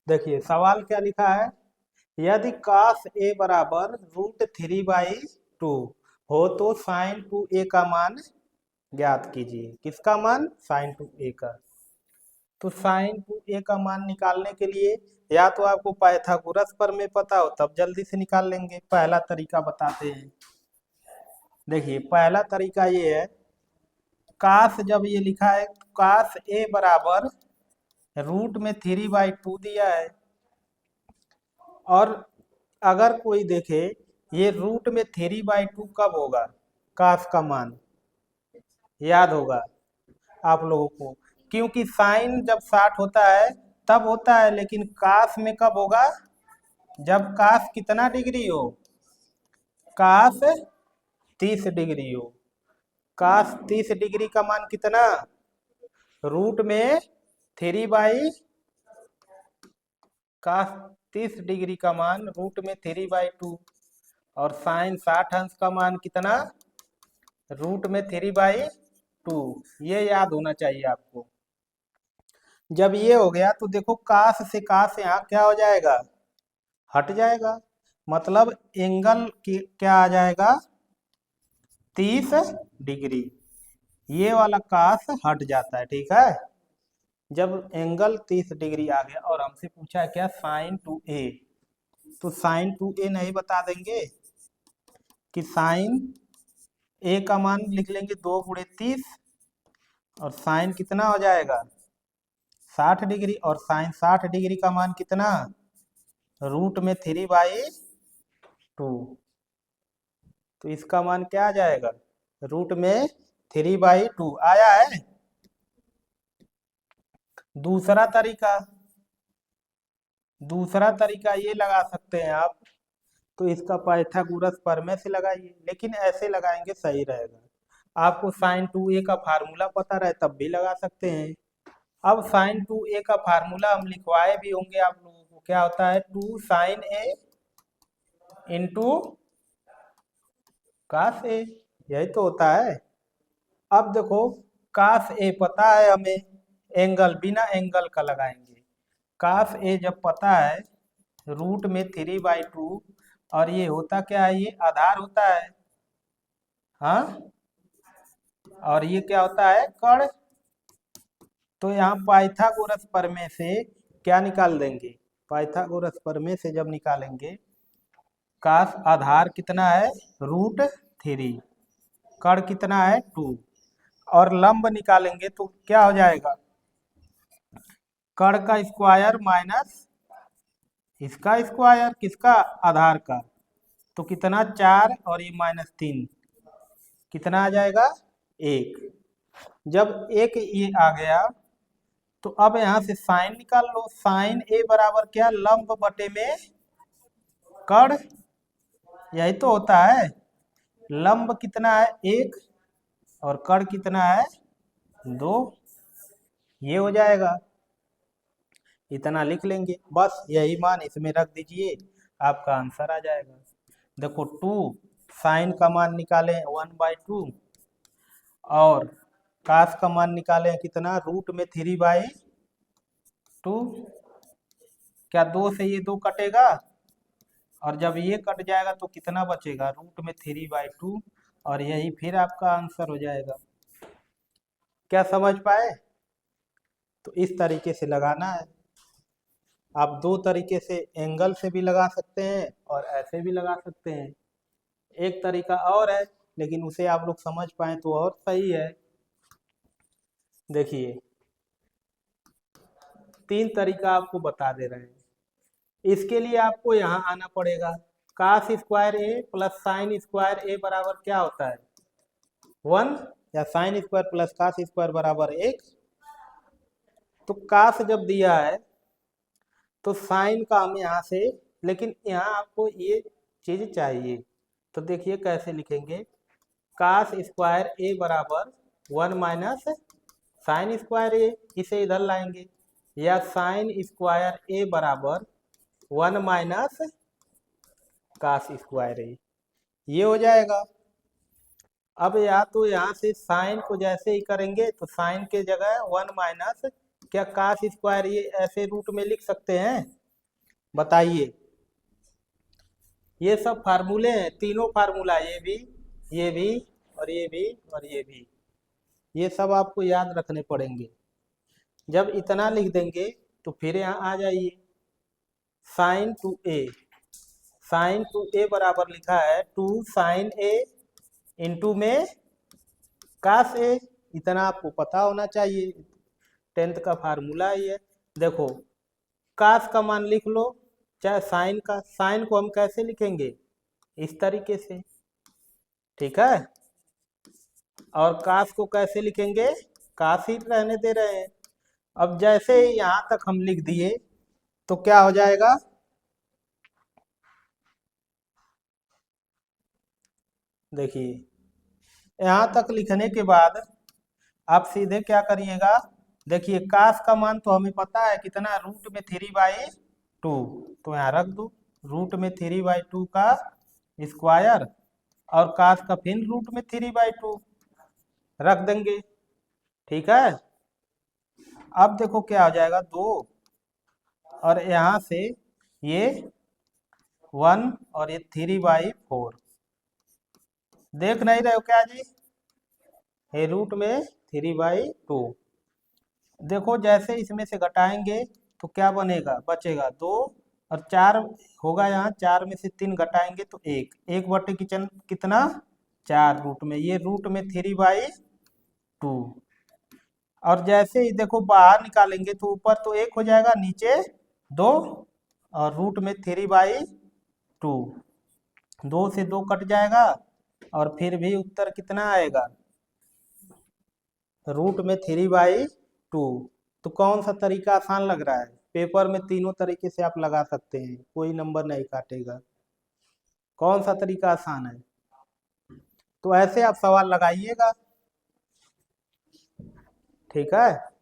देखिए सवाल क्या लिखा है। यदि cos a बराबर √3/2 हो तो sin 2a का मान ज्ञात कीजिए। किसका मान? sin 2a का। तो sin 2a का मान निकालने के लिए या तो आपको पाइथागोरस प्रमेय पता हो तब जल्दी से निकाल लेंगे। पहला तरीका बताते हैं। देखिए पहला तरीका ये है, cos जब ये लिखा है cos a बराबर √3/2 दिया है, और अगर कोई देखे ये √3/2 कब होगा, काश का मान याद होगा आप लोगों को, क्योंकि साइन जब 60 होता है तब होता है, लेकिन काश में कब होगा? जब काश कितना डिग्री हो? काश 30 डिग्री हो। काश 30 डिग्री का मान कितना? रूट में 3/, काश 30 डिग्री का मान √3/2, और साइन 60 अंश का मान कितना? √3/2। ये याद होना चाहिए आपको। जब ये हो गया तो देखो काश से काश यहाँ क्या हो जाएगा? हट जाएगा। मतलब एंगल की क्या आ जाएगा? 30 डिग्री। ये वाला काश हट जाता है, ठीक है। जब एंगल 30 डिग्री आ गया और हमसे पूछा है क्या? sin 2a, तो sin 2a नहीं बता देंगे कि sin a का मान लिख लेंगे 2 × 30, और साइन कितना हो जाएगा? 60 डिग्री, और साइन 60 डिग्री का मान कितना? √3/2। तो इसका मान क्या आ जाएगा? √3/2 आया है। दूसरा तरीका ये लगा सकते हैं आप, तो इसका पाइथागोरस प्रमेय से लगाइए, लेकिन ऐसे लगाएंगे सही रहेगा। आपको sin 2a का फार्मूला पता रहे तब भी लगा सकते हैं। अब sin 2a का फार्मूला हम लिखवाए भी होंगे आप लोगों को। क्या होता है? 2 sin a into cos a, यही तो होता है। अब देखो cos a पता है हमें, एंगल बिना एंगल का लगाएंगे। cos a जब पता है √3/2, और ये होता क्या है? ये आधार होता है, हाँ, और ये क्या होता है? कण। तो यहाँ पाइथागोरस प्रमेय से क्या निकाल देंगे? पाइथागोरस प्रमेय से जब निकालेंगे, काश आधार कितना है? √3, कण कितना है? 2, और लंब निकालेंगे तो क्या हो जाएगा? कण का स्क्वायर माइनस इसका स्क्वायर, किसका? आधार का। तो कितना? 4, और ये -3, कितना आ जाएगा? 1। जब 1 ये आ गया तो अब यहाँ से साइन निकाल लो। साइन a बराबर क्या? लंब बटे में कण, यही तो होता है। लंब कितना है? 1, और कण कितना है? 2। ये हो जाएगा, इतना लिख लेंगे बस, यही मान इसमें रख दीजिए, आपका आंसर आ जाएगा। देखो 2 साइन का मान निकाले 1/2, और काश का मान निकाले कितना? √3/2। क्या 2 से ये 2 कटेगा, और जब ये कट जाएगा तो कितना बचेगा? √3/2, और यही फिर आपका आंसर हो जाएगा। क्या समझ पाए? तो इस तरीके से लगाना है। आप 2 तरीके से एंगल से भी लगा सकते हैं और ऐसे भी लगा सकते हैं। एक तरीका और है, लेकिन उसे आप लोग समझ पाए तो और सही है। देखिए 3 तरीका आपको बता दे रहे हैं। इसके लिए आपको यहाँ आना पड़ेगा। cos square a plus sine square a बराबर क्या होता है? 1, या sine square plus cos square बराबर 1। तो cos जब दिया है तो साइन का हम यहाँ से, लेकिन यहाँ आपको ये चीज चाहिए, तो देखिए कैसे लिखेंगे। cos स्क्वायर a बराबर 1 माइनस साइन स्क्वायर a, इसे इधर लाएंगे, या साइन स्क्वायर a बराबर 1 माइनस cos स्क्वायर a, ये हो जाएगा। अब या तो यहाँ से साइन को जैसे ही करेंगे तो साइन के जगह 1 माइनस क्या cos स्क्वायर, ये ऐसे रूट में लिख सकते हैं, बताइए। ये सब फार्मूले हैं, तीनों फार्मूला, ये भी और ये भी और ये भी, ये सब आपको याद रखने पड़ेंगे। जब इतना लिख देंगे तो फिर यहाँ आ जाइए, sign to A, sign to ए बराबर लिखा है 2 sin A इंटू में कास ए, इतना आपको पता होना चाहिए, 10th का फार्मूला ही है। देखो कास का मान लिख लो, चाहे साइन का, साइन को हम कैसे लिखेंगे, इस तरीके से, ठीक है। और कास को कैसे लिखेंगे, कास ही रहने दे रहे हैं। अब जैसे ही यहां तक हम लिख दिए तो क्या हो जाएगा, देखिए यहां तक लिखने के बाद आप सीधे क्या करिएगा, देखिए कास का मान तो हमें पता है कितना, √3/2, तो यहाँ रख दो √3/2 का स्क्वायर, और कास का फिर √3/2 रख देंगे, ठीक है। अब देखो क्या हो जाएगा, 2, और यहाँ से ये 1 और ये 3/4, देख नहीं रहे हो क्या जी, ये रूट में 3/2। देखो जैसे इसमें से घटाएंगे तो क्या बनेगा, बचेगा 2 और 4 होगा, यहाँ 4 में से 3 घटाएंगे तो 1, 1 बटे किचन कितना 4 रूट में, ये रूट में 3/2। और जैसे ही देखो बाहर निकालेंगे तो ऊपर तो 1 हो जाएगा, नीचे 2, और रूट में 3/2, 2 से 2 कट जाएगा, और फिर भी उत्तर कितना आएगा, √3/2। तो कौन सा तरीका आसान लग रहा है, पेपर में तीनों तरीके से आप लगा सकते हैं, कोई नंबर नहीं काटेगा, कौन सा तरीका आसान है। तो ऐसे आप सवाल लगाइएगा, ठीक है।